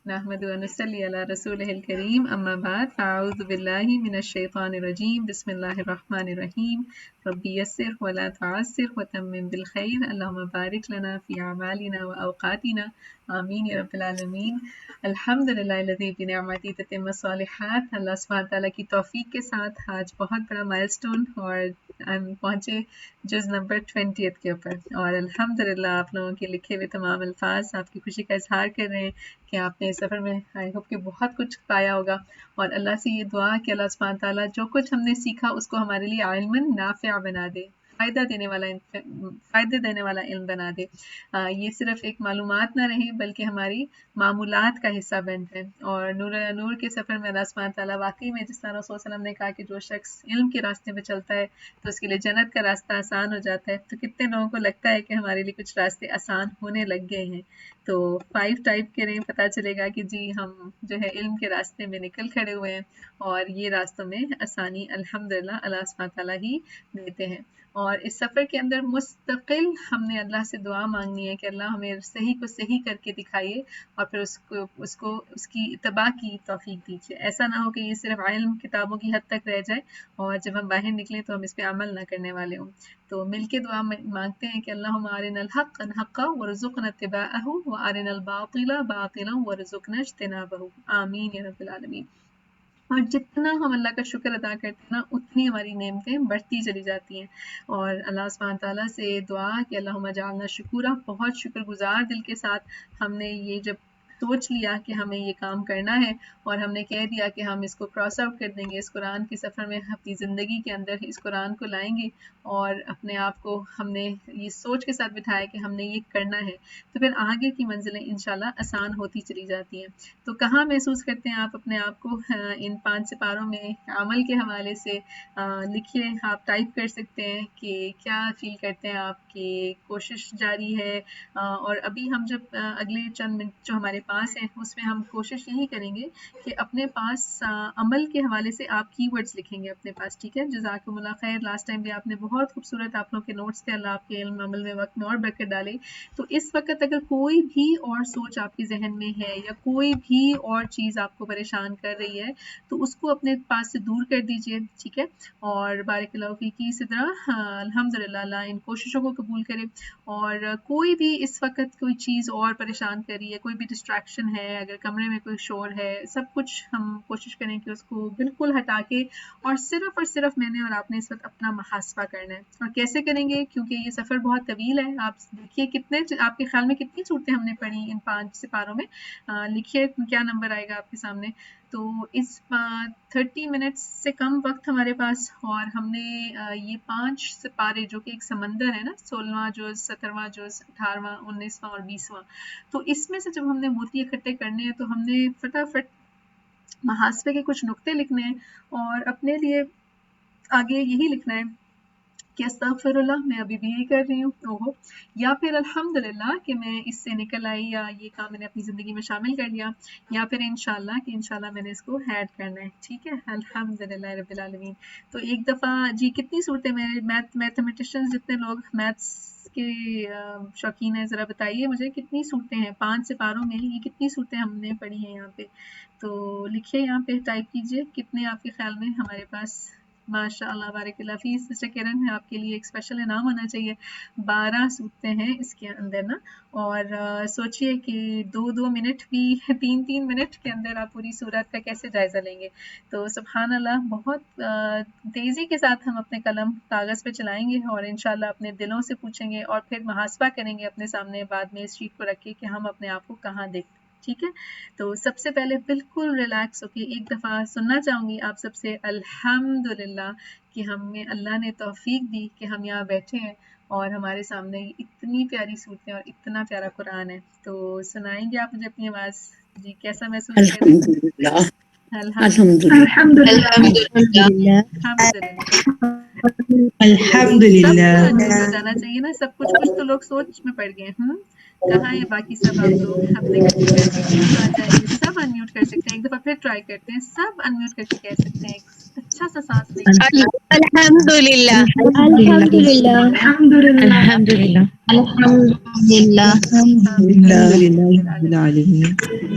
نحمد ونصلي على رسوله الكريم أما بعد فأعوذ بالله من الشيطان الرجيم بسم الله الرحمن الرحيم ربي يسر ولا تعسر وتمم بالخير اللهم بارك لنا في أعمالنا وأوقاتنا آمین یا رب العالمین۔ الحمد للہ الذی بنعمتہ تتم الصالحات۔ اللہ سبحانہ تعالیٰ کی توفیق کے ساتھ آج بہت بڑا مائل سٹون اور ہم پہنچے جز نمبر 20 کے اوپر، اور الحمد للہ آپ لوگوں کے لکھے ہوئے تمام الفاظ آپ کی خوشی کا اظہار کر رہے ہیں کہ آپ نے اس سفر میں آئی ہوپ کہ بہت کچھ پایا ہوگا، اور اللہ سے یہ دعا کہ اللہ سبحانہ تعالیٰ جو کچھ ہم نے سیکھا اس کو ہمارے لیے علم نافع بنا دے، فائدہ دینے والا علم بنا دے، یہ صرف ایک معلومات نہ رہے بلکہ ہماری معمولات کا حصہ بن جائے۔ اور نور کے سفر میں اللہ سبحانہ تعالیٰ واقعی میں جس طرح رسول صلی اللہ علیہ وسلم نے کہا کہ جو شخص علم کے راستے میں چلتا ہے تو اس کے لیے جنت کا راستہ آسان ہو جاتا ہے، تو کتنے لوگوں کو لگتا ہے کہ ہمارے لیے کچھ راستے آسان ہونے لگ گئے ہیں؟ تو 5 ٹائپ کریں، پتہ چلے گا کہ جی ہم جو ہے علم کے راستے میں نکل کھڑے ہوئے ہیں، اور یہ راستوں میں آسانی الحمدللہ اللہ سبحانہ تعالیٰ ہی دیتے ہیں۔ اور اس سفر کے اندر مستقل ہم نے اللہ سے دعا مانگنی ہے کہ اللہ ہمیں صحیح کو صحیح کر کے دکھائیے، اور پھر اس کی اتباع کی توفیق دیجیے۔ ایسا نہ ہو کہ یہ صرف علم کتابوں کی حد تک رہ جائے اور جب ہم باہر نکلیں تو ہم اس پہ عمل نہ کرنے والے ہوں۔ تو مل کے دعا مانگتے ہیں کہ اللہم ارنا الحق حقا وارزقنا اتباعہ وارنا الباطل باطلا وارزقنا اجتنابہ، آمین یا رب العالمین۔ اور جتنا ہم اللہ کا شکر ادا کرتے ہیں نا اتنی ہماری نعمتیں بڑھتی چلی جاتی ہیں، اور اللہ سبحانہ تعالیٰ سے دعا کہ اللہم اجعلنا شکورا، بہت شکر گزار دل کے ساتھ ہم نے یہ جب سوچ لیا کہ ہمیں یہ کام کرنا ہے اور ہم نے کہہ دیا کہ ہم اس کو کراس آؤٹ کر دیں گے، اس قرآن کے سفر میں اپنی زندگی کے اندر اس قرآن کو لائیں گے، اور اپنے آپ کو ہم نے یہ سوچ کے ساتھ بٹھایا کہ ہم نے یہ کرنا ہے، تو پھر آگے کی منزلیں انشاءاللہ آسان ہوتی چلی جاتی ہیں۔ تو کہاں محسوس کرتے ہیں آپ اپنے آپ کو ان 5 سپاروں میں؟ عمل کے حوالے سے لکھیے، آپ ٹائپ کر سکتے ہیں کہ کیا فیل کرتے ہیں آپ کی کوشش جاری ہے، اور ابھی ہم جب اگلے چند منٹ جو ہمارے پاس ہیں اس میں ہم کوشش یہی کریں گے کہ اپنے پاس عمل کے حوالے سے آپ کی ورڈز لکھیں گے اپنے پاس، ٹھیک ہے؟ جزاکم اللہ خیر۔ لاسٹ ٹائم بھی آپ نے بہت خوبصورت آپ لوگوں کے نوٹس تھے، اللہ آپ کے علم عمل میں وقت میں اور برکت ڈالے۔ تو اس وقت اگر کوئی بھی اور سوچ آپ کے ذہن میں ہے یا کوئی بھی اور چیز آپ کو پریشان کر رہی ہے تو اس کو اپنے پاس سے دور کر دیجئے، ٹھیک ہے؟ اور بارک اللہ فیکی، اسی طرح الحمدللہ اللہ ان کوششوں کو قبول کرے۔ اور کوئی بھی اس وقت کوئی چیز اور پریشان کر رہی ہے، کوئی بھی ڈسٹریکشن ہے، اگر کمرے میں کوئی شور ہے، سب کچھ ہم کوشش کریں کہ اس کو بالکل ہٹا کے اور صرف میں نے اور آپ نے اس وقت اپنا محاسبہ کرنا ہے۔ اور کیسے کریں گے؟ کیونکہ یہ سفر بہت طویل ہے۔ آپ دیکھیے کتنے آپ کے خیال میں کتنی صورتیں ہم نے پڑھی ان 5 سپاروں میں، لکھیے کیا نمبر آئے گا آپ کے سامنے۔ تو اس 30 منٹ سے کم وقت ہمارے پاس، اور ہم نے یہ 5 سپارے جو کہ ایک سمندر ہے نا، 16واں جز، 17واں جز، 18واں، 19واں اور 20واں، تو اس میں سے جب ہم نے موتی اکٹھے کرنے ہیں تو ہم نے فٹافٹ محاسبے کے کچھ نقطے لکھنے ہیں، اور اپنے لیے آگے یہی لکھنا ہے کہ استغفر اللہ، میں ابھی بھی یہی کر رہی ہوں، یا پھر الحمدللہ کہ میں اس سے نکل آئی، یا یہ کام میں نے اپنی زندگی میں شامل کر لیا، یا پھر انشاءاللہ کہ انشاءاللہ میں نے اس کو ایڈ کرنا ہے، ٹھیک ہے؟ الحمدللہ رب العالمین۔ تو ایک دفعہ جی کتنی صورتیں، میرے میتھمیٹیشنز جتنے لوگ میتھس کے شوقین ہیں ذرا بتائیے مجھے کتنی صورتیں ہیں 5 سپاروں میں، یہ کتنی صورتیں ہم نے پڑھی ہیں یہاں پہ؟ تو لکھیے یہاں پہ، ٹائپ کیجئے کتنے آپ کے خیال میں ہمارے پاس۔ ماشاء اللہ بارک اللہ فی، سسٹر کرن آپ کے لیے ایک اسپیشل انعام ہونا چاہیے، 12 صورتیں ہیں اس کے اندر نا، اور سوچئے کہ 2 منٹ بھی 3 منٹ کے اندر آپ پوری صورت کا کیسے جائزہ لیں گے؟ تو سبحان اللہ، بہت تیزی کے ساتھ ہم اپنے قلم کاغذ پہ چلائیں گے، اور انشاءاللہ اپنے دلوں سے پوچھیں گے، اور پھر محاسبہ کریں گے اپنے سامنے بعد میں اس شیٹ کو رکھ کے کہ ہم اپنے آپ کو کہاں دیکھتے ہیں، ٹھیک ہے؟ تو سب سے پہلے بالکل ریلیکس ہو کے ایک دفعہ سننا چاہوں گی آپ سب سے الحمدللہ کہ ہمیں اللہ نے توفیق دی کہ ہم یہاں بیٹھے ہیں اور ہمارے سامنے اتنی پیاری صورتیں اور اتنا پیارا قرآن ہے۔ تو سنائیں گے آپ مجھے اپنی آواز؟ جی کیسا محسوس کر رہے ہیں؟ الحمدللہ الحمدللہ سب کو انمیوٹ ہو جانا چاہیے نا، سب کچھ تو لوگ سوچ میں پڑ گئے ہیں، کہاں ہے باقی سب آپ لوگ اپنے کمپیوٹر کے قریب آ جائیے، سب انمیوٹ کر سکتے ہیں، ایک دفعہ پھر ٹرائی کرتے ہیں، سب انمیوٹ کر کے کہہ سکتے ہیں، اچھا سا سانس لے کے۔ الحمدللہ الحمدللہ الحمدللہ الحمدللہ الحمدللہ الحمدللہ رب العالمین۔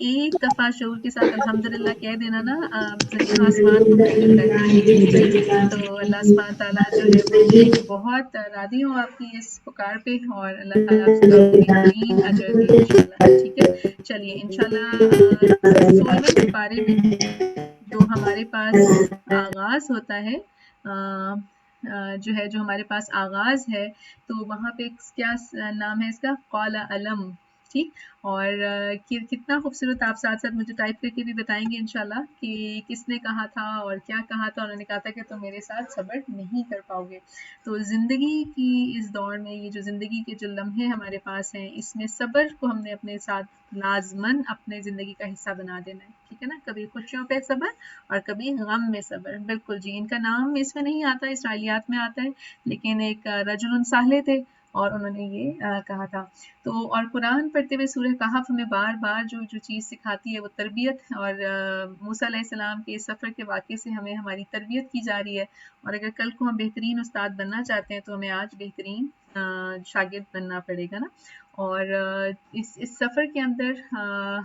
ایک دفعہ شعور کے ساتھ الحمدللہ کہہ دینا نا، زمین و آسمان کو مل جاتا ہے. تو اللہ سبحانہ تعالیٰ جو ہے وہ بہت راضی ہوں آپ کی اس پکار پہ، اور اللہ تعالیٰ آپ کو بہترین اجر دے انشاءاللہ. ٹھیک ہے، چلیے انشاءاللہ 16ویں سپارے میں جو ہمارے پاس آغاز ہوتا ہے، جو ہے جو ہمارے پاس آغاز ہے، تو وہاں پہ کیا نام ہے اس کا؟ قال علم. ٹھیک، اور کتنا خوبصورت، آپ ساتھ ساتھ مجھے ٹائپ کر کے بھی بتائیں گے انشاءاللہ کہ کس نے کہا تھا اور کیا کہا تھا. انہوں نے کہا تھا کہ تم میرے ساتھ صبر نہیں کر پاؤ گے. تو زندگی کی اس دور میں، یہ جو زندگی کے جو لمحے ہمارے پاس ہیں، اس میں صبر کو ہم نے اپنے ساتھ لازماً اپنے زندگی کا حصہ بنا دینا ہے. ٹھیک ہے نا، کبھی خوشیوں پہ صبر اور کبھی غم میں صبر. بالکل جی، ان کا نام اس میں نہیں آتا، اسرائیلیات میں آتا ہے، لیکن ایک رجل صالح تھے اور انہوں نے یہ کہا تھا. تو اور قرآن پڑھتے ہوئے سورہ کہف ہمیں بار بار جو چیز سکھاتی ہے وہ تربیت، اور موسیٰ علیہ السلام کے سفر کے واقعے سے ہمیں ہماری تربیت کی جا رہی ہے. اور اگر کل کو ہم بہترین استاد بننا چاہتے ہیں تو ہمیں آج بہترین شاگرد بننا پڑے گا نا. اور اس سفر کے اندر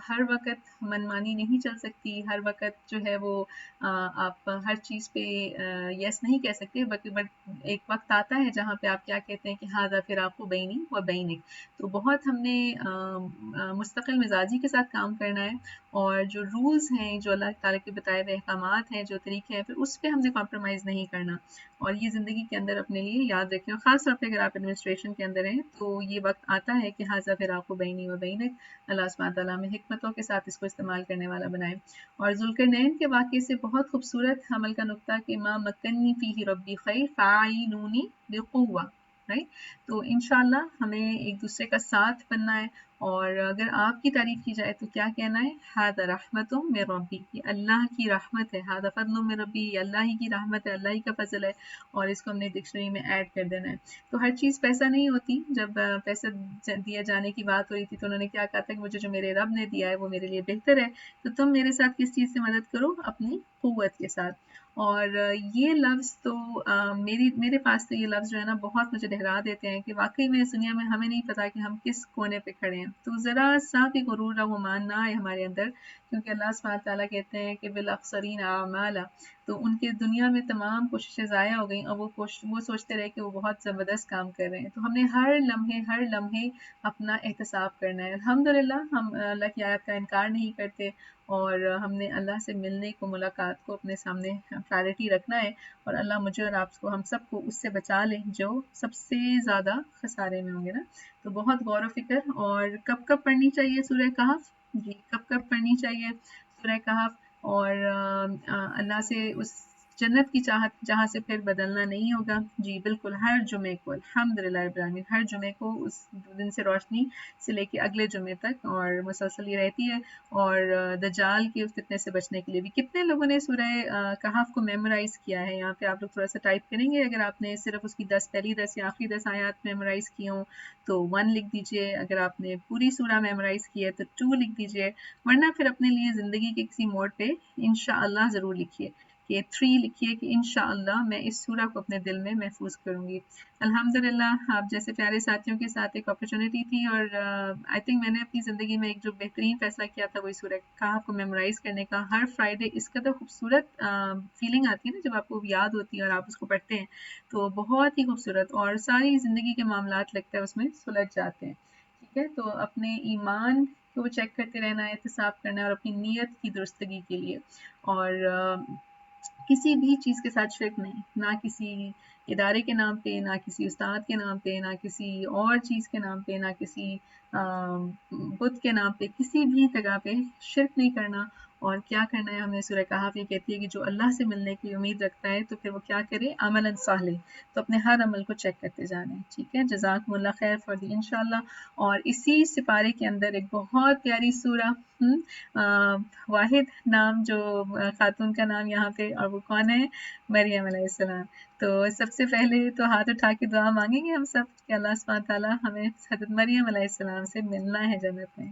ہر وقت منمانی نہیں چل سکتی، ہر وقت جو ہے وہ آپ ہر چیز پہ یس نہیں کہہ سکتے، بٹ ایک وقت آتا ہے جہاں پہ آپ کیا کہتے ہیں کہ ہاذا فراق بینی و بینک. تو بہت ہم نے مستقل مزاجی کے ساتھ کام کرنا ہے، اور جو رولز ہیں، جو اللہ تعالیٰ کے بتائے ہوئے احکامات ہیں، جو طریقے ہیں، پھر اس پہ ہم نے کمپرومائز نہیں کرنا. اور یہ زندگی کے اندر اپنے لیے یاد رکھیں، اور خاص طور پہ اگر آپ ایڈمنسٹریشن کے اندر ہیں تو یہ وقت آتا ہے کہ ہاذا فراق بینی و بینک. اللہ سبحانہ تعالیٰ میں حکمتوں کے ساتھ اس کو استعمال کرنے والا بنائے. اور ذوالقرنین کے واقعے سے بہت خوبصورت عمل کا نقطہ کہ ما مکنی فیہ ربی خیر فاعینونی بقوہ. رائٹ، تو انشاءاللہ ہمیں ایک دوسرے کا ساتھ بننا ہے. اور اگر آپ کی تعریف کی جائے تو کیا کہنا ہے؟ ھذا رحمت من ربی، یہ اللہ کی رحمت ہے. ھذا فضل من ربی، یہ اللہ ہی کی رحمت ہے، اللہ ہی کا فضل ہے. اور اس کو ہم نے ڈکشنری میں ایڈ کر دینا ہے. تو ہر چیز پیسہ نہیں ہوتی. جب پیسہ دیا جانے کی بات ہو رہی تھی تو انہوں نے کیا کہا تھا کہ مجھے جو میرے رب نے دیا ہے وہ میرے لیے بہتر ہے. تو تم میرے ساتھ کس چیز سے مدد کرو؟ اپنی قوت کے ساتھ. اور یہ لفظ تو میرے پاس تو یہ لفظ جو ہے نا بہت مجھے دہرا دیتے ہیں کہ واقعی میں اس دنیا میں ہمیں نہیں پتا کہ ہم کس کونے پہ کھڑے ہیں. تو ذرا سا بھی غرور و گمان نہ آئے ہمارے اندر، کیونکہ اللہ سبحانہ تعالیٰ کہتے ہیں کہ بالاخسرین اعمالا، تو ان کے دنیا میں تمام کوششیں ضائع ہو گئیں، اور وہ سوچتے رہے کہ وہ بہت زبردست کام کر رہے ہیں. تو ہم نے ہر لمحے اپنا احتساب کرنا ہے. الحمدللہ ہم اللہ کی آیت کا انکار نہیں کرتے، اور ہم نے اللہ سے ملنے کو، ملاقات کو اپنے سامنے پرائرٹی رکھنا ہے. اور اللہ مجھے اور آپ کو، ہم سب کو اس سے بچا لے جو سب سے زیادہ خسارے میں ہوں گے نا. تو بہت غور و فکر. اور کب پڑھنی چاہیے سورہ کہف؟ جی، کب پڑھنی چاہیے سورہ کہف؟ اور اللہ سے اس جنت کی چاہت جہاں سے پھر بدلنا نہیں ہوگا. جی بالکل، ہر جمعے کو الحمدللہ رب العالمین، ہر جمعے کو اس دن سے روشنی سے لے کے اگلے جمعے تک، اور مسلسل یہ رہتی ہے. اور دجال کے اس فتنے سے بچنے کے لیے بھی کتنے لوگوں نے سورہ کہف کو میمورائز کیا ہے؟ یہاں پہ آپ لوگ تھوڑا سا ٹائپ کریں گے. اگر آپ نے صرف اس کی پہلی 10 یا آخری 10 آیات میمورائز کی ہوں تو 1 لکھ دیجئے. اگر آپ نے پوری سورہ میمورائز کی ہے تو 2 لکھ دیجئے. ورنہ پھر اپنے لیے زندگی کے کسی موڑ پہ انشاءاللہ ضرور لکھیے کہ 3 لکھیے کہ انشاءاللہ میں اس سورہ کو اپنے دل میں محفوظ کروں گی. الحمدللہ آپ جیسے پیارے ساتھیوں کے ساتھ ایک اپرچونٹی تھی، اور آئی تھنک میں نے اپنی زندگی میں ایک جو بہترین فیصلہ کیا تھا وہی سورہ کہف کو میمورائز کرنے کا. ہر فرائیڈے اس قدر خوبصورت فیلنگ آتی ہے نا جب آپ کو یاد ہوتی ہے اور آپ اس کو پڑھتے ہیں، تو بہت ہی خوبصورت، اور ساری زندگی کے معاملات لگتا ہے اس میں سلجھ جاتے ہیں. ٹھیک ہے، تو اپنے ایمان کو چیک کرتے رہنا ہے، احتساب کرنا ہے، اور اپنی نیت کی درستگی کے لیے. اور کسی بھی چیز کے ساتھ شرک نہیں، نہ کسی ادارے کے نام پہ، نہ کسی استاد کے نام پہ، نہ کسی اور چیز کے نام پہ، نہ کسی بت کے نام پہ، کسی بھی جگہ پہ شرک نہیں کرنا. اور کیا کرنا ہے ہمیں؟ سورہ کہف یہ کہتی ہے کہ جو اللہ سے ملنے کی امید رکھتا ہے تو پھر وہ کیا کرے؟ عملاً صالح. تو اپنے ہر عمل کو چیک کرتے جانا ہے. ٹھیک ہے، جزاکم اللہ خیر فار دی انشاءاللہ. اور اسی سپارے کے اندر ایک بہت پیاری سورہ، واحد نام جو خاتون کا نام یہاں پہ، اور وہ کون ہے؟ مریم علیہ السلام. تو سب سے پہلے تو ہاتھ اٹھا کے دعا مانگیں گے ہم سب کہ اللہ سبحانہ تعالیٰ ہمیں حضرت مریم علیہ السلام سے ملنا ہے جنت میں.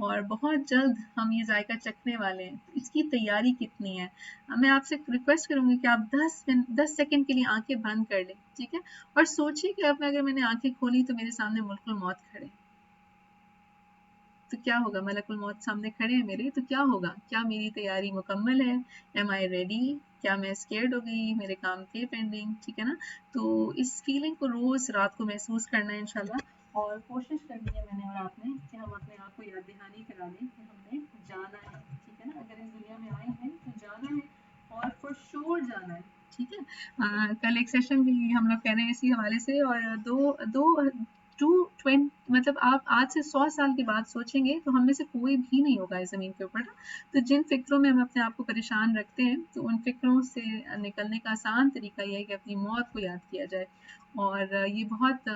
اور بہت جلد ہم یہ ذائقہ چکھنے والے ہیں. اس کی تیاری کتنی ہے. میں آپ سے ریکویسٹ کروں گی کہ آپ 10 سیکنڈ کے لیے آنکھیں بند کر لیں, ٹھیک ہے, اور سوچیے کہ اب اگر میں نے آنکھیں کھولی تو میرے سامنے ملک الموت کھڑے, تو کیا ہوگا. ملک الموت سامنے کھڑے ہیں میرے, تو کیا ہوگا. کیا میری تیاری مکمل ہے. Am I ready. کیا میں اسکیئرڈ ہو گئی. میرے کام تھے پینڈنگ, ٹھیک ہے نا. تو اس فیلنگ کو روز رات کو محسوس کرنا ہے انشاءاللہ, اور کوشش کرنی ہے میں نے اور آپ نے کہ ہم اپنے آپ کو یاد دہانی کرا دیں کہ ہم نے جانا ہے, ٹھیک ہے نا. اگر اس دنیا میں آئے ہیں تو جانا ہے, اور فور شور جانا ہے, ٹھیک ہے. کل ایک سیشن بھی ہم لوگ کہہ رہے ہیں اسی حوالے سے, اور مطلب آپ آج سے 100 سال کے بعد سوچیں گے تو ہم میں سے کوئی بھی نہیں ہوگا اس زمین کے اوپر. تو جن فکروں میں ہم اپنے آپ کو پریشان رکھتے ہیں, تو ان فکروں سے نکلنے کا آسان طریقہ یہ ہے کہ اپنی موت کو یاد کیا جائے. اور یہ بہت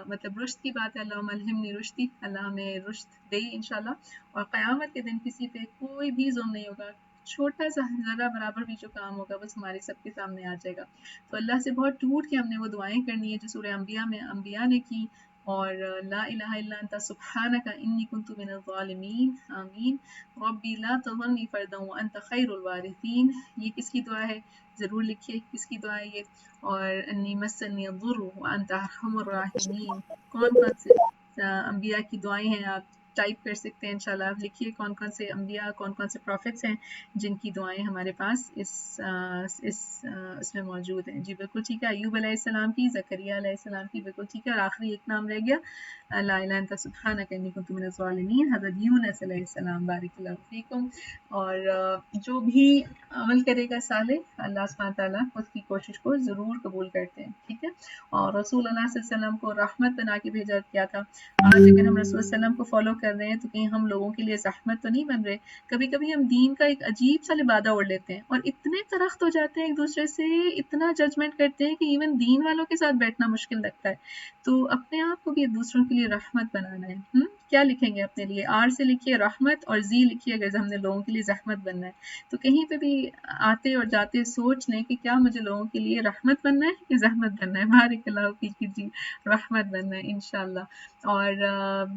مطلب رشد کی بات ہے. اللہم الہمنی رشدی, اللہ ہمیں رشد دے انشاءاللہ. اور قیامت کے دن کسی پہ کوئی بھی ظلم نہیں ہوگا. چھوٹا سا ذرہ برابر بھی جو کام ہوگا بس ہمارے سب کے سامنے آ جائے گا. تو اللہ سے بہت ٹوٹ کے ہم نے وہ دعائیں کرنی ہے جو سورہ انبیاء میں انبیاء نے کی, اور لا الہ الا انت سبحانک انی کنت من الظالمین, آمین. ربی لا تذرنی فردا وانت خیر الوارثین. یہ کس کی دعا ہے, ضرور لکھیے کس کی دعا ہے یہ. اور انی مسنی الضر وانت ارحم الراحمین. کون کون سے انبیاء کی دعائیں ہیں آپ ٹائپ کر سکتے ہیں انشاءاللہ. آپ لکھیے کون کون سے انبیاء, کون کون سے پروفٹس ہیں جن کی دعائیں ہمارے پاس اس میں موجود ہیں. جی بالکل ٹھیک ہے. ایوب علیہ السلام کی, زکریا علیہ السلام کی, بالکل ٹھیک ہے. اور آخری ایک نام رہ گیا, لا الہ الا انت سبحانک انی کنت من الظالمین, حضرت یونس علیہ السلام. بارک اللہ فیکم. اور جو بھی عمل کرے گا صالح, اللہ سبحانہ تعالیٰ اس کی کوشش کو ضرور قبول کرتے ہیں, ٹھیک ہے. اور رسول اللہ صلی اللہ علیہ وسلم کو رحمت بنا کے بھیجا کیا تھا. آج اگر ہم رسول اللہ علیہ وسلم کو فالو کر رہے ہیں تو کہیں ہم لوگوں کے لیے زحمت تو نہیں بن رہے. کبھی کبھی ہم دین کا ایک عجیب سا لبادہ اوڑھ لیتے ہیں اور اتنے درخت ہو جاتے ہیں ایک دوسرے سے, اتنا ججمنٹ کرتے ہیں کہ ایون دین والوں کے ساتھ بیٹھنا مشکل لگتا ہے. تو اپنے آپ کو بھی دوسروں کے لیے رحمت بنانا ہے. کیا لکھیں گے اپنے لیے, آر سے لکھیے رحمت, اور زی لکھیے اگر ہم نے لوگوں کے لیے زحمت بننا ہے. تو کہیں پہ بھی آتے اور جاتے سوچ لیں کہ کیا مجھے لوگوں کے لیے رحمت بننا ہے کہ زحمت بننا ہے. بارک اللہ فیک, جی رحمت بننا ہے انشاءاللہ. اور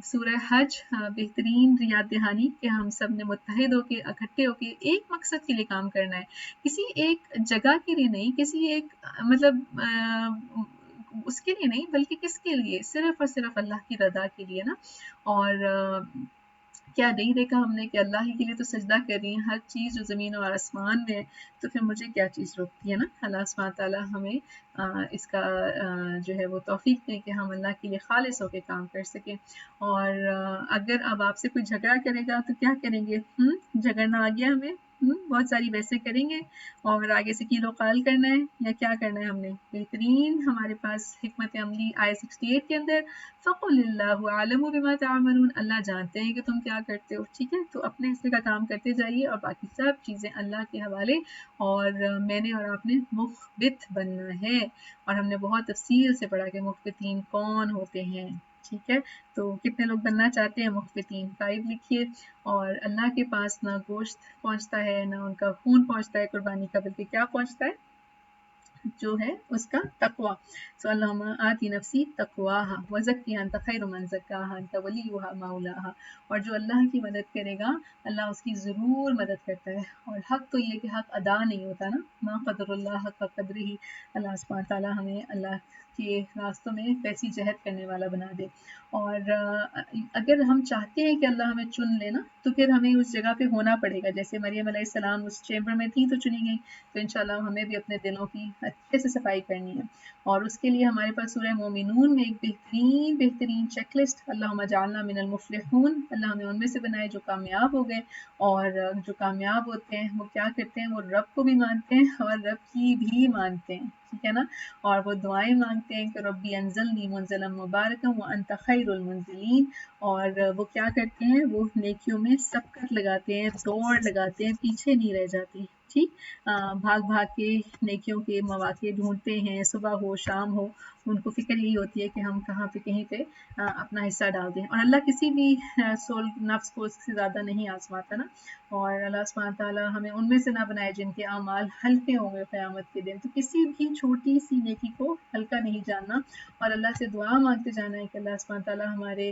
سورہ حج بہترین یاد دہانی کہ ہم سب نے متحد ہو کے, اکٹھے ہو کے ایک مقصد کے لیے کام کرنا ہے. کسی ایک جگہ کے لیے نہیں, کسی ایک مطلب اس کے لیے نہیں, بلکہ کس کے لیے, صرف اور صرف اللہ کی رضا کے لیے نا. اور کیا نہیں دیکھا ہم نے کہ اللہ ہی کے لیے تو سجدہ کر رہی ہیں ہر چیز جو زمین اور آسمان میں ہے, تو پھر مجھے کیا چیز روکتی ہے نا. اللہ سبحانہ تعالیٰ ہمیں اس کا جو ہے وہ توفیق دے کہ ہم اللہ کے لیے خالص ہو کے کام کر سکیں. اور اگر اب آپ سے کوئی جھگڑا کرے گا تو کیا کریں گے, جھگڑنا آ گیا ہمیں, بہت ساری بحثیں کریں گے اور آگے سے کیل و قال کرنا ہے, یا کیا کرنا ہے ہم نے. بہترین ہمارے پاس حکمت عملی آیہ 68 کے اندر, فَقُلِ اللَّهُ أَعْلَمُ بِمَا تَعْمَلُونَ, اللہ جانتے ہیں کہ تم کیا کرتے ہو, ٹھیک ہے. تو اپنے حصے کا کام کرتے جائیے اور باقی سب چیزیں اللہ کے حوالے. اور میں نے اور آپ نے مخبت بننا ہے, اور ہم نے بہت تفصیل سے پڑھا کہ مخبتین کون ہوتے ہیں, ٹھیک ہے. تو کتنے لوگ بننا چاہتے ہیں مخبتین, 5 لکھیے. اور اللہ کے پاس نہ گوشت پہنچتا ہے, نہ ان کا خون پہنچتا ہے قربانی کا, بلکہ کیا پہنچتا ہے, جو ہے اس کا تقوی. سو اللہم آتی نفسی تقواہا وزکیہا انت خیر من زکاہا انت ولیہا مولاہا. اور جو اللہ کی مدد کرے گا اللہ اس کی ضرور مدد کرتا ہے. اور حق تو یہ کہ حق ادا نہیں ہوتا نا, ما قدر اللہ حق قدرہ. اللہ سبحانہ تعالیٰ ہمیں اللہ کے راستوں میں ویسی جہد کرنے والا بنا دے. اور اگر ہم چاہتے ہیں کہ اللہ ہمیں چن لے نا, تو پھر ہمیں اس جگہ پہ ہونا پڑے گا. جیسے مریم علیہ السلام اس چیمبر میں تھی تو چنی گئی, تو انشاءاللہ ہمیں بھی اپنے دلوں کی اچھے سے صفائی کرنی ہے. اور اس کے لیے ہمارے پاس سورہ مومنون میں ایک بہترین چیک لسٹ, اللہم اجعلنا من المفلحون, اللہ ہمیں ان میں سے بنائے جو کامیاب ہو گئے. اور جو کامیاب ہوتے ہیں وہ کیا کرتے ہیں, وہ رب کو بھی مانتے ہیں اور رب کی بھی مانتے ہیں, ٹھیک ہے نا. اور وہ دعائیں مانگتے ہیں کہ ربی انزلنی منزلا مبارکا وانت خیر المنزلین. اور وہ کیا کرتے ہیں, وہ نیکیوں میں سبقت لگاتے ہیں, دوڑ لگاتے ہیں, پیچھے نہیں رہ جاتے, ٹھیک. بھاگ بھاگ کے نیکیوں کے مواقع ڈھونڈتے ہیں، صبح ہو شام ہو ان کو فکر یہی ہوتی ہے کہ ہم کہاں پہ کہیں پہ اپنا حصہ ڈال دیں. اور اللہ کسی بھی سول نفس کو اس سے زیادہ نہیں آزماتا نا. اور اللہ سبحانہ تعالیٰ ہمیں ان میں سے نہ بنائے جن کے اعمال ہلکے ہوں گے قیامت کے دن. تو کسی بھی چھوٹی سی نیکی کو ہلکا نہیں جاننا اور اللہ سے دعا مانگتے جانا ہے کہ اللہ سبحانہ تعالیٰ ہمارے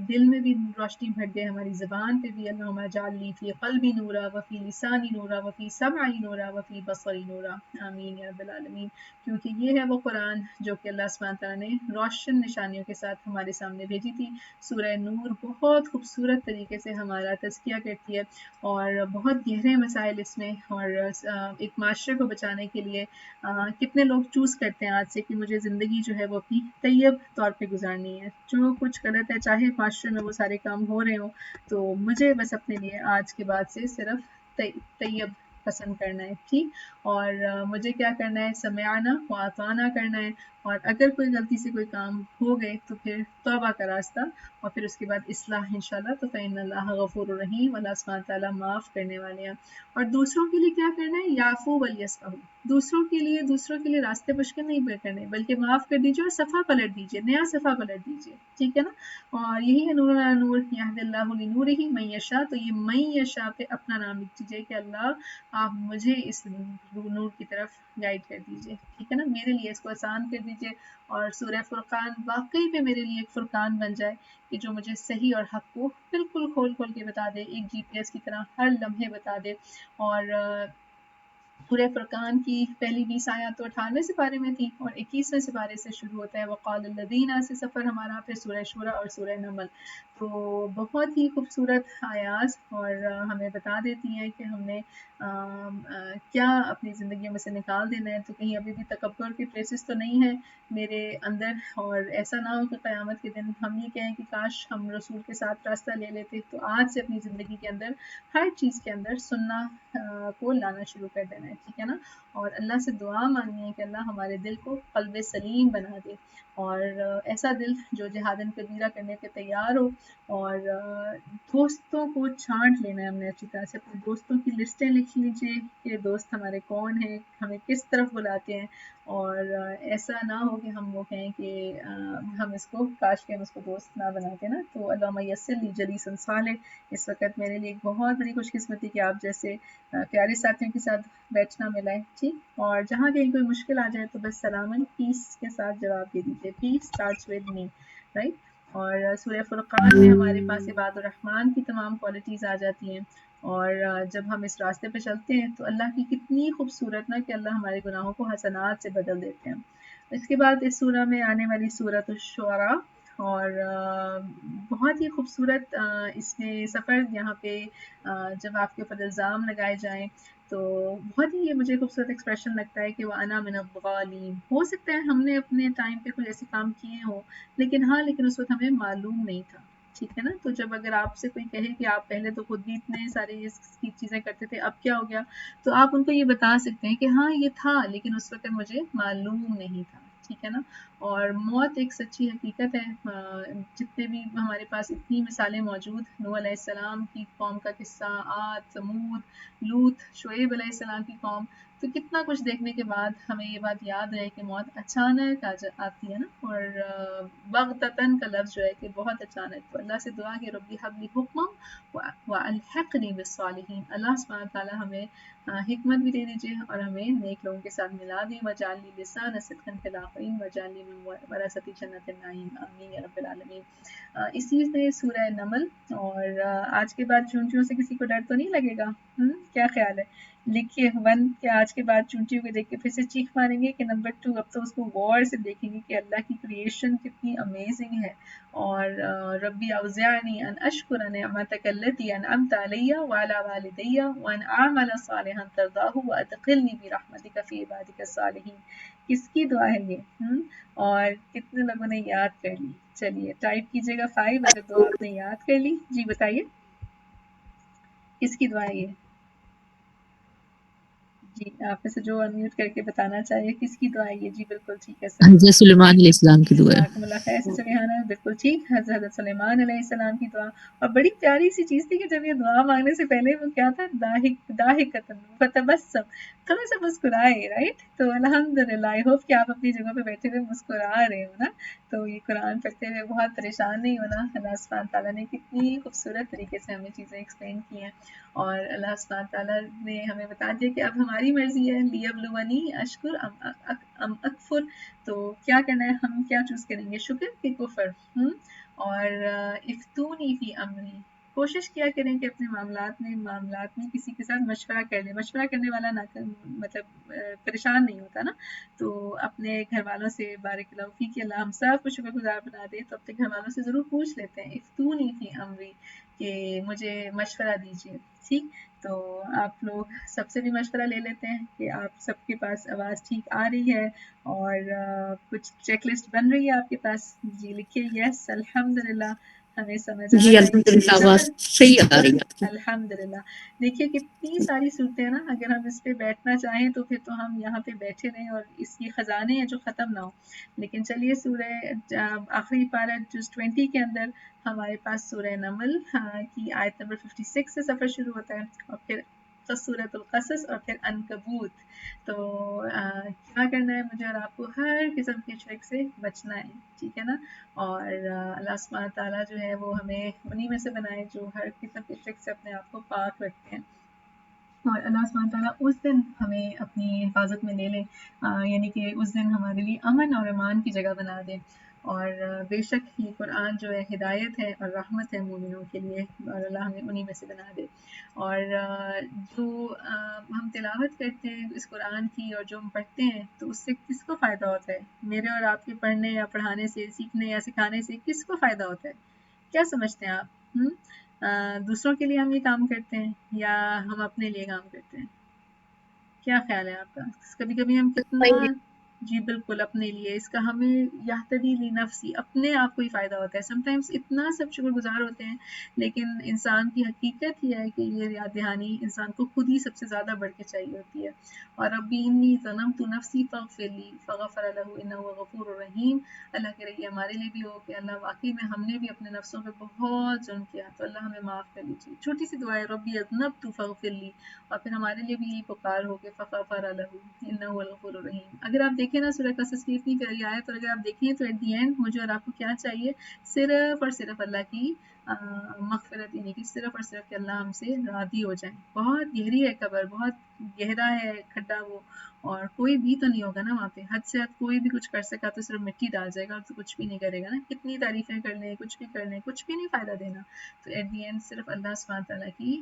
دل میں بھی روشنی بھر دے، ہماری زبان پہ بھی اللہم اجعل لی فی قلبی نورا وفی لسانی نورا وفی سمعی نورا وفی بصری نورا، آمین یا رب العالمین. کیونکہ یہ ہے وہ قرآن جو کہ اللہ سبحانہ تعالیٰ نے روشن نشانیوں کے ساتھ ہمارے سامنے بھیجی تھی. سورہ نور بہت خوبصورت طریقے سے ہمارا تزکیہ کرتی ہے اور بہت گہرے مسائل اس میں، اور ایک معاشرے کو بچانے کے لیے کتنے لوگ چوز کرتے ہیں آج سے کہ مجھے زندگی جو ہے وہ اپنی طیب طور پہ گزارنی ہے. جو کچھ غلط ہے چاہے معاشرے میں وہ سارے کام ہو رہے ہوں، تو مجھے بس اپنے لیے آج کے بعد سے صرف طیب پسند کرنا ہے. ٹھیک. اور مجھے کیا کرنا ہے، سمعنا و اطعنا کرنا ہے. اور اگر کوئی غلطی سے کوئی کام ہو گئے تو پھر توبہ کا راستہ اور پھر اس کے بعد اصلاح انشاءاللہ. تو فإن اللہ غفور الرحیم، اللہ سبحانہ تعالیٰ معاف کرنے والے ہیں. اور دوسروں کے لیے کیا کرنا ہے، یعفو ولیصفحوا. دوسروں کے لیے راستے مشکل نہیں کرنے بلکہ معاف کر دیجیے اور صفحہ پلٹ دیجیے، نیا صفحہ پلٹ دیجیے. ٹھیک ہے نا. اور یہی ہے نور علی نور یہد اللہ لنورہ من یشاء. تو یہ من یشاء پہ اپنا نام لکھ دیجیے کہ اللہ آپ مجھے اس نور کی طرف گائیڈ کر دیجیے. ٹھیک ہے نا. میرے لیے اس کو آسان کر دیجیے. اور سورہ فرقان واقعی میں میرے لیے ایک فرقان بن جائے کہ جو مجھے صحیح اور حق کو بالکل کھول کھول کے بتا دے، ایک جی پی ایس کی طرح ہر لمحے بتا دے. اور سورہ فرقان کی پہلی 20 آیات تو 98 سپارے میں تھی اور 21ویں سپارے سے شروع ہوتا ہے. وقال الذین سے سفر ہمارا، پھر سورہ شورى اور سورہ نمل. تو بہت ہی خوبصورت آیات اور ہمیں بتا دیتی ہیں کہ ہم نے کیا اپنی زندگیوں میں سے نکال دینا ہے. تو کہیں ابھی بھی تکبر کی ٹریسز تو نہیں ہے میرے اندر، اور ایسا نہ ہو کہ قیامت کے دن ہم یہ کہیں کہ کاش ہم رسول کے ساتھ راستہ لے لیتے. تو آج سے اپنی زندگی کے اندر ہر چیز کے اندر سننا کو لانا شروع کر دینا ہے. ٹھیک ہے نا. اور اللہ سے دعا مانگنی ہے کہ اللہ ہمارے دل کو قلب سلیم بنا دے، اور ایسا دل جو جہاد کبیرہ کرنے پہ تیار ہو. اور دوستوں کو چھانٹ لینا ہے ہم نے اچھی طرح سے. اپنے دوستوں کی لسٹیں لکھ لیجیے کہ دوست ہمارے کون ہیں، ہمیں کس طرف بلاتے ہیں. اور ایسا نہ ہو کہ ہم وہ کہیں کہ ہم اس کو کاش کے ہم اس کو دوست نہ بناتے نا. تو اللہم یسر لی جلیسا صالح. اس وقت میرے لیے ایک بہت بڑی خوش قسمتی کہ آپ جیسے پیارے ساتھیوں کے ساتھ بیٹھنا ملا ہے. ٹھیک. اور جہاں کہیں کوئی مشکل آ جائے تو بس سلامن پیس کے ساتھ جواب دے دیجیے. پیس اسٹارٹس ود می، رائٹ. اور سورہ فرقان میں ہمارے پاس عباد الرحمن کی تمام کوالٹیز آ جاتی ہیں. اور جب ہم اس راستے پہ چلتے ہیں تو اللہ کی کتنی خوبصورت نا کہ اللہ ہمارے گناہوں کو حسنات سے بدل دیتے ہیں. اس کے بعد اس سورہ میں آنے والی سورۃ الشعراء، اور بہت ہی خوبصورت اس میں سفر. یہاں پہ جب آپ کے اوپر الزام لگائے جائیں تو بہت ہی یہ مجھے خوبصورت ایکسپریشن لگتا ہے کہ وہ انا من الضالین. ہو سکتا ہے ہم نے اپنے ٹائم پہ کوئی ایسے کام کیے ہوں لیکن اس وقت ہمیں معلوم نہیں تھا. ٹھیک ہے نا. تو جب اگر آپ سے کوئی کہے کہ آپ پہلے تو خود بھی اتنے سارے یہ چیزیں کرتے تھے اب کیا ہو گیا، تو آپ ان کو یہ بتا سکتے ہیں کہ ہاں یہ تھا لیکن اس وقت مجھے معلوم نہیں تھا. ٹھیک ہے نا. اور موت ایک سچی حقیقت ہے. جتنے بھی ہمارے پاس اتنی مثالیں موجود، نوح علیہ السلام کی قوم کا قصہ، عاد، ثمود، لوط، شعیب علیہ السلام کی قوم. تو کتنا کچھ دیکھنے کے بعد ہمیں یہ بات یاد رہے کہ موت اچانک آتی ہے نا. اور بغتتاً کا لفظ جو ہے کہ بہت اچانک. تو اللہ سے دعا کہ ربی حب لی حکما والحقنی بالصالحین. اللہ سبحانہ تعالیٰ ہمیں حکمت بھی دے دیجیے اور ہمیں نیک لوگوں کے ساتھ ملا دیں. وجعل لی لسان صدق فی الآخرین وجعل لی من ورثۃ جنۃ النعیم، آمین یا رب العالمین. اسی میں سورہ نمل. اور آج کے بعد چونٹیوں سے کسی کو ڈر تو نہیں لگے گا؟ کیا خیال ہے؟ لکھیے 1 کہ آج کے بعد چونٹیوں کو دیکھ کے پھر سے چیخ ماریں گے کہ نمبر 2 اب تو اس کو غور سے دیکھیں گے کہ اللہ کی کریشن کتنی امیزنگ ہے. اور ربی اوزعنی ان اشکر نعمتک التی انعمت علی وعلی والدی وان اعمل صالحا ترضاہ وادخلنی برحمتک فی عبادک الصالحین. کس کی دعا ہے یہ؟ اور کتنے لوگوں نے یاد کر لی؟ چلیے ٹائپ کیجیے گا 5 اگر دعا آپ نے یاد کر لی. جی بتائیے کس کی دعا ہے یہ؟ جی آپ میں سے جو انمیوٹ کر کے بتانا چاہیے کس کی دعا ہے یہ؟ جی بالکل ٹھیک ہے سر. حضرت سلیمان علیہ السلام کی دعا ہے. جزاکم اللہ خیر سے سبحانہ، بالکل ٹھیک، حضرت سلیمان علیہ السلام کی دعا. اور بڑی پیاری سی چیز تھی کہ جب یہ دعا مانگنے سے پہلے وہ کیا تھا، داہکتن فتبسم، تھوڑا سا مسکرائے، رائٹ. تو الحمدللہ، آئی ہوپ کہ آپ اپنی جگہ پہ بیٹھے ہوئے مسکرا رہے ہو نا. تو یہ قرآن پڑھتے ہوئے بہت پریشان نہیں ہونا. اللہ سبحانہ تعالیٰ نے کتنی خوبصورت طریقے سے ہمیں چیزیں ایکسپلین کی ہیں، اور اللہ سبحانہ تعالیٰ نے ہمیں بتا دیا کہ اب ہماری مرضی ہے، لیبلونی اشکر ام اکفر. تو کیا کرنا ہے، ہم کیا چوز کریں گے، شکر کہ کفر. اور افتونی فی امری، کوشش کیا کریں کہ اپنے معاملات میں کسی کے ساتھ مشورہ کر لیں. مشورہ کرنے والا مطلب پریشان نہیں ہوتا نا. تو اپنے گھر والوں سے بارک اللہ فیک، اللہ ہم سب کو شکر گزار بنا دے، تو اپنے گھر والوں سے ضرور پوچھ لیتے ہیں افتونی فی امری، کہ مجھے مشورہ دیجیے. ٹھیک، تو آپ لوگ سب سے بھی مشورہ لے لیتے ہیں کہ آپ سب کے پاس آواز ٹھیک آ رہی ہے، اور کچھ چیک لسٹ بن رہی ہے آپ کے پاس. جی لکھیے یس الحمدللہ، ہمیں سمجھ آ جی رہا ہے. الحمدللہ آواز صحیح آ رہی ہے آپ کی. الحمدللہ. دیکھیے کتنی ساری صورتیں ہیں نا، اگر ہم اس پہ بیٹھنا چاہیں تو پھر تو ہم یہاں پہ بیٹھے رہیں اور اس کی خزانے ہیں جو ختم نہ ہو. لیکن چلیے سورہ آخری پارہ جز 20 کے اندر ہمارے پاس سورہ نمل کی آیت نمبر 56 سے سفر شروع ہوتا ہے، اور پھر سورۃ القصص، اور پھر عنکبوت. تو کیا کرنا ہے مجھے اور آپ کو، ہر قسم کے شرک سے بچنا ہے، ٹھیک ہے نا. اور اللہ سبحانہ تعالیٰ جو ہے وہ ہمیں انہی میں سے بنائے جو ہر قسم کے شرک سے اپنے آپ کو پاک رکھتے ہیں. اور اللہ سبحانہ تعالیٰ اس دن ہمیں اپنی حفاظت میں لے لے، یعنی کہ اس دن ہمارے لیے امن اور ایمان کی جگہ بنا دے. اور بے شک یہ قرآن جو ہے ہدایت ہے اور رحمت ہے مومنوں کے لیے، اور اللہ ہمیں انہی میں سے بنا دے. اور جو ہم تلاوت کرتے ہیں اس قرآن کی اور جو ہم پڑھتے ہیں، تو اس سے کس کو فائدہ ہوتا ہے؟ میرے اور آپ کے پڑھنے یا پڑھانے سے، سیکھنے یا سکھانے سے کس کو فائدہ ہوتا ہے؟ کیا سمجھتے ہیں آپ؟ دوسروں کے لیے ہم یہ کام کرتے ہیں یا ہم اپنے لیے کام کرتے ہیں؟ کیا خیال ہے آپ کا؟ کبھی کبھی ہم کتنا، جی بالکل اپنے لیے، اس کا ہمیں یہتدی لنفسی، اپنے آپ کو ہی فائدہ ہوتا ہے. سم ٹائمز اتنا سب شکر گزار ہوتے ہیں، لیکن انسان کی حقیقت یہ ہے کہ یہ یاد دہانی انسان کو خود ہی سب سے زیادہ بڑھ کے چاہیے ہوتی ہے. اور ربی انی ظلمت نفسی فاغفر لی فغفر لہ انہ هو الغفور الرحیم. اللہ کہہ رہی ہے ہمارے لیے بھی ہو کہ اللہ واقعی میں ہم نے بھی اپنے نفسوں پہ بہت ظلم کیا، تو اللہ ہمیں معاف کر لیجیے. چھوٹی سی دعا ہے، ربی اذنبت فاغفر لی، اور پھر ہمارے لیے بھی یہی پکار ہو کہ فغفر لہ انہ هو الغفور الرحیم. اگر آپ دیکھیں نا سورہ قصص کی اتنی پیاری آیت، اور اگر آپ دیکھیں تو ایٹ دی اینڈ مجھے اور آپ کو کیا چاہیے؟ صرف اور صرف اللہ کی مغفرت، یعنی کہ صرف اور صرف کہ اللہ ہم سے راضی ہو جائیں. بہت گہری ہے قبر، بہت گہرا ہے کھڈا وہ، اور کوئی بھی تو نہیں ہوگا نا وہاں پہ. حد سے حد کوئی بھی کچھ کر سکا تو صرف مٹی ڈال جائے گا، اور تو کچھ بھی نہیں کرے گا نا. کتنی تعریفیں کر لیں، کچھ بھی کر لیں، کچھ بھی نہیں فائدہ دینا. تو ایٹ دی اینڈ صرف اللہ سبحانہ تعالیٰ کی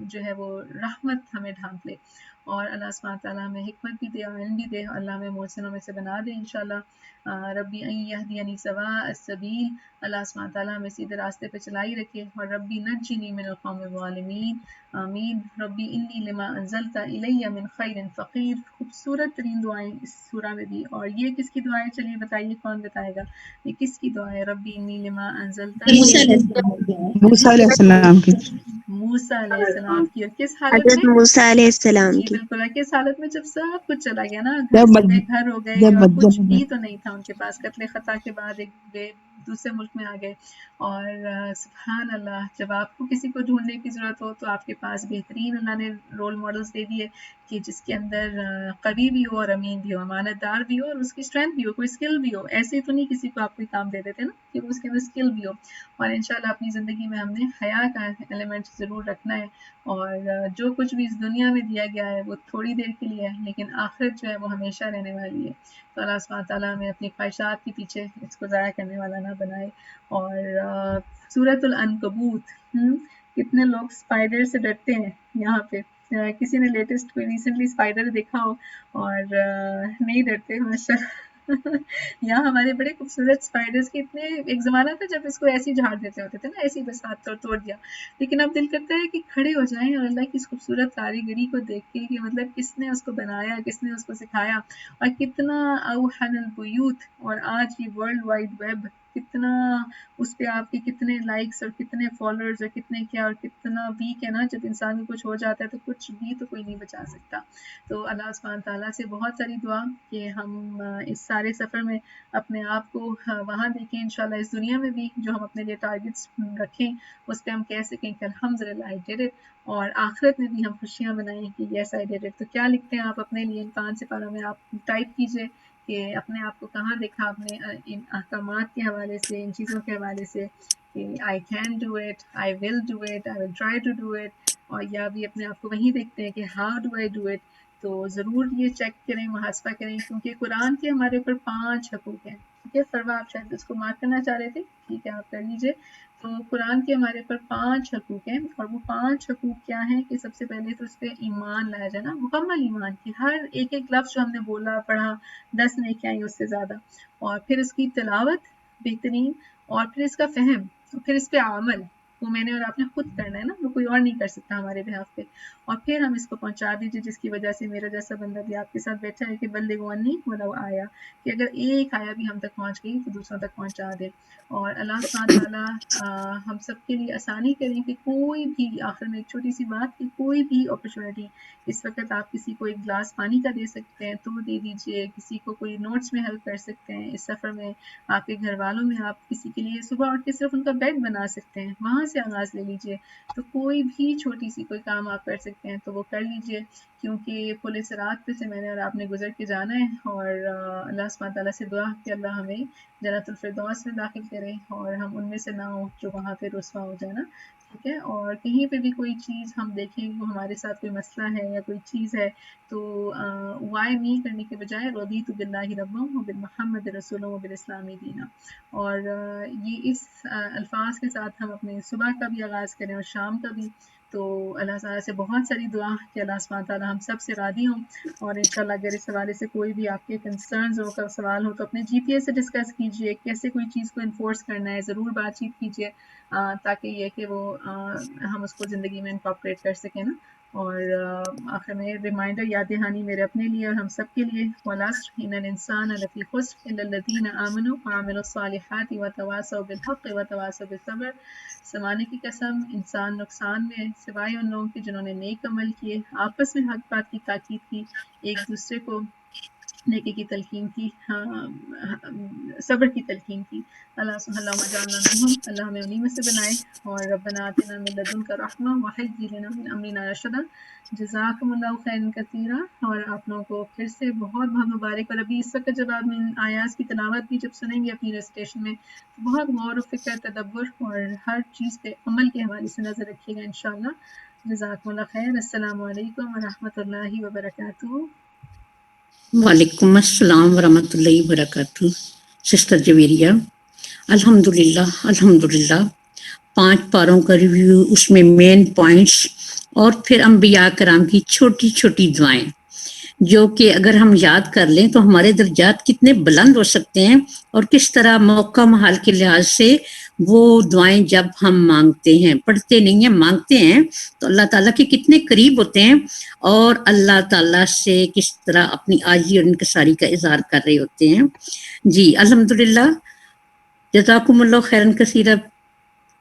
جو ہے وہ رحمت ہمیں ڈھانپ لے، اور اللہ سبحانہ تعالیٰ ہمیں حکمت بھی دے اور علم بھی دے، اللہ ہمیں محسنوں میں سے بنا دے انشاءاللہ. ربی ان یہدینی سواء السبیل، اللہ سبحانہ تعالیٰ ہمیں سیدھے راستے پہ چلائی رکھے. اور ربی نجنی من القوم الظالمین، آمین. ربی انی لما انزلت الی من خیر فقیر. خوبصورت ترین دعائیں اس سورہ میں دی. اور یہ کس کی دعائیں؟ چلیے بتائیے، کون بتائے گا یہ کس کی دعا ہے؟ ربی انی لما انزلت، موسیٰ علیہ السلام کی. موسیٰ علیہ السلام کی. اور کس حالت حضرت میں؟ موسیٰ علیہ السلام جی کی. بالکل. کس حالت میں؟ جب سب کچھ چلا گیا نا، گھر سارے گھر ہو گئے اور کچھ بھی تو نہیں تھا ان کے پاس. قتل خطا کے بعد ایک دوسرے ملک میں آ گئے. اور سبحان اللہ، جب آپ کو کسی کو ڈھونڈنے کی ضرورت ہو تو آپ کے پاس بہترین اللہ نے رول ماڈلز دے دیے کہ جس کے اندر قوی بھی ہو اور امین بھی ہو، امانت دار بھی ہو اور اس کی اسٹرینتھ بھی ہو، کوئی اسکل بھی ہو. ایسے تو نہیں کسی کو آپ کوئی کام دے دیتے نا کہ اس کے اندر اسکل بھی ہو. اور انشاءاللہ اپنی زندگی میں ہم نے حیا کا ایلیمنٹ ضرور رکھنا ہے. اور جو کچھ بھی اس دنیا میں دیا گیا ہے وہ تھوڑی دیر کے لیے ہے، لیکن آخرت جو ہے وہ ہمیشہ رہنے والی ہے. تو اللہ سبحانہ تعالیٰ ہمیں اپنی خواہشات کے پیچھے اس کو ضائع کرنے والا نہ بنائے. اور سورۃ العنکبوت، کتنے لوگ اسپائڈر سے ڈرتے ہیں یہاں پہ. کسی نے لیٹسٹ کوئی ریسنٹلی اسپائڈر دیکھا ہو اور نہیں ڈرتے؟ ماشاءاللہ یہاں ہمارے بڑے خوبصورت اسپائڈرز کے اتنے، ایک زمانہ تھا جب اس کو ایسے ہی جھاڑ دیتے ہوتے تھے نا، ایسے ہی بس ہاتھ توڑ دیا. لیکن اب دل کرتا ہے کہ کھڑے ہو جائیں اور اللہ کی اس خوبصورت کاریگری کو دیکھ کے کہ مطلب کس نے اس کو بنایا، کس نے اس کو سکھایا، اور کتنا اوحن البیوت. اور آج یہ ورلڈ وائڈ ویب کتنا اس پہ آپ کے کتنے لائکس اور کتنے فالوورز اور کتنے کیا اور کتنا ویک ہے نا، جب انسان کو کچھ ہو جاتا ہے تو کچھ بھی تو کوئی نہیں بچا سکتا. تو اللہ سبحانہ تعالیٰ سے بہت ساری دعا کہ ہم اس سارے سفر میں اپنے آپ کو وہاں دیکھیں انشاءاللہ، اس دنیا میں بھی جو ہم اپنے لیے ٹارگٹس رکھیں اس پہ ہم کہہ سکیں کہ الحمدللہ I did it، اور آخرت میں بھی ہم خوشیاں منائیں کہ یس I did it. تو کیا لکھتے ہیں آپ اپنے لیے ان 5 سپاروں میں؟ آپ ٹائپ کیجئے کہ اپنے آپ کو کہاں دیکھا آپ نے ان احکامات کے حوالے سے، ان چیزوں کے حوالے سے کہ I can do it, I will do it, I will try to do it، اور یا بھی اپنے آپ کو وہیں دیکھتے ہیں کہ how do I do it. تو ضرور یہ چیک کریں، محاسبہ کریں، کیونکہ قرآن کے ہمارے اوپر 5 حقوق ہیں. ٹھیک ہے فروا، آپ شاید اس کو مارک کرنا چاہ رہے تھے، ٹھیک ہے آپ کر لیجئے. تو قرآن کے ہمارے اوپر 5 حقوق ہیں، اور وہ 5 حقوق کیا ہیں کہ سب سے پہلے تو اس پہ ایمان لایا جائے نا، مکمل ایمان کی ہر ایک لفظ جو ہم نے بولا پڑھا 10 نیکیاں اس سے زیادہ، اور پھر اس کی تلاوت بہترین، اور پھر اس کا فہم، اور پھر اس پہ عمل، وہ میں نے اور آپ نے خود کرنا ہے نا، وہ کوئی اور نہیں کر سکتا ہمارے بہاف پہ. اور پھر ہم اس کو پہنچا دیجیے، جس کی وجہ سے میرا جیسا بندہ بھی آپ کے ساتھ بیٹھا ہے کہ بلغوا عنی ولو آیا، کہ اگر ایک آیا بھی ہم تک پہنچ گئی تو دوسروں تک پہنچا دے. اور اللہ سبحانہ تعالیٰ ہم سب کے لیے آسانی کریں کہ کوئی بھی، آخر میں ایک چھوٹی سی بات، کہ کوئی بھی اپرچونٹی اس وقت آپ کسی کو ایک گلاس پانی کا دے سکتے ہیں تو دے دیجئے، کسی کو کوئی نوٹس میں ہیلپ کر سکتے ہیں، اس سفر میں آپ کے گھر والوں میں آپ کسی کے لیے صبح اٹھ کے صرف ان کا بیڈ بنا سکتے ہیں، وہاں سے آغاز لے لیجئے. تو کوئی بھی چھوٹی سی کوئی کام آپ کر سکتے ہیں تو وہ کر لیجئے، کیونکہ پل صراط پہ سے میں نے اور آپ نے گزر کے جانا ہے. اور اللہ سبحانہ تعالیٰ سے دعا کہ اللہ ہمیں جنت الفردوس میں داخل کرے اور ہم ان میں سے نہ ہوں جو وہاں پہ رسوا ہو جائے نا. ٹھیک ہے، اور کہیں پہ بھی کوئی چیز ہم دیکھیں وہ ہمارے ساتھ کوئی مسئلہ ہے یا کوئی چیز ہے تو وائی می کرنے کے بجائے رضیت باللہ ربا وبالمحمد رسول وبالاسلام دینا. اور یہ اس الفاظ کے ساتھ ہم اپنے صبح کا بھی آغاز کریں اور شام کا بھی. تو اللہ تعالیٰ سے بہت ساری دعا کہ اللہ سبحانہ تعالیٰ ہم سب سے راضی ہوں. اور انشاءاللہ اگر اس حوالے سے کوئی بھی آپ کے کنسرنز ہو کا سوال ہو تو اپنے جی پی ایس سے ڈسکس کیجئے، کیسے کوئی چیز کو انفورس کرنا ہے، ضرور بات چیت کیجئے تاکہ یہ کہ وہ ہم اس کو زندگی میں انکارپوریٹ کر سکیں نا. اور آخر میں ریمائنڈر، یاد دہانی میرے اپنے لیے اور ہم سب کے لیے، وَالْعَصْرِ إِنَّ الْإِنسَانَ لَفِي خُسْرٍ إِلَّا الَّذِينَ آمَنُوا وَعَمِلُوا الصَّالِحَاتِ وَتَوَاصَوْا بِالْحَقِّ وَتَوَاصَوْا بِالصَّبْرِ. زمانے کی قسم، انسان نقصان میں سوائے ان لوگوں کے جنہوں نے نیک عمل کیے، آپس میں حق بات کی تاکید کی، ایک دوسرے کو نیکی کی تلقین کی، صبر کی تلقین کی. اللہم اجعلنا منہم، اللہ ہمیں انہی میں سے بنائے. اور ربنا آتنا من لدنک رحمہ وہیئ لنا من امرنا رشدا. جزاکم اللہ خیرا کثیرا. اور آپ لوگوں کو پھر سے بہت بہت مبارک. اور ابھی اس وقت جب آپ ان آیات کی تلاوت بھی جب سنیں گے اپنی ریسیٹیشن میں تو بہت غور و فکر، تدبر اور ہر چیز پہ عمل کے حوالے سے نظر رکھیے گا انشاءاللہ. جزاکم اللہ خیر. السلام علیکم ورحمۃ اللہ وبرکاتہ. وعلیکم السلام ورحمۃ اللہ وبرکاتہ. سسٹر جویریہ، الحمدللہ الحمدللہ. 5 پاروں کا ریویو، اس میں مین پوائنٹس اور پھر انبیاء کرام کی چھوٹی چھوٹی دعائیں جو کہ اگر ہم یاد کر لیں تو ہمارے درجات کتنے بلند ہو سکتے ہیں، اور کس طرح موقع محال کے لحاظ سے وہ دعائیں جب ہم مانگتے ہیں، پڑھتے نہیں ہیں مانگتے ہیں تو اللہ تعالیٰ کے کتنے قریب ہوتے ہیں، اور اللہ تعالیٰ سے کس طرح اپنی عاجزی اور انکساری کا اظہار کر رہے ہوتے ہیں. جی الحمدللہ، جزاکم اللہ خیرا کثیرا.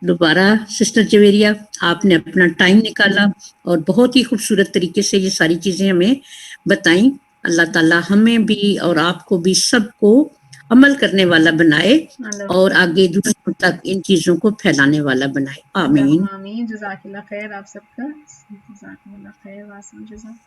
دوبارہ سسٹر جویریہ، آپ نے اپنا ٹائم نکالا اور بہت ہی خوبصورت طریقے سے یہ ساری چیزیں ہمیں بتائیں. اللہ تعالیٰ ہمیں بھی اور آپ کو بھی سب کو عمل کرنے والا بنائے اور آگے دوسروں تک ان چیزوں کو پھیلانے والا بنائے. آمین. آمین. جزاک اللہ خیر آپ سب کا. جزاک اللہ خیر. واسم جزاک.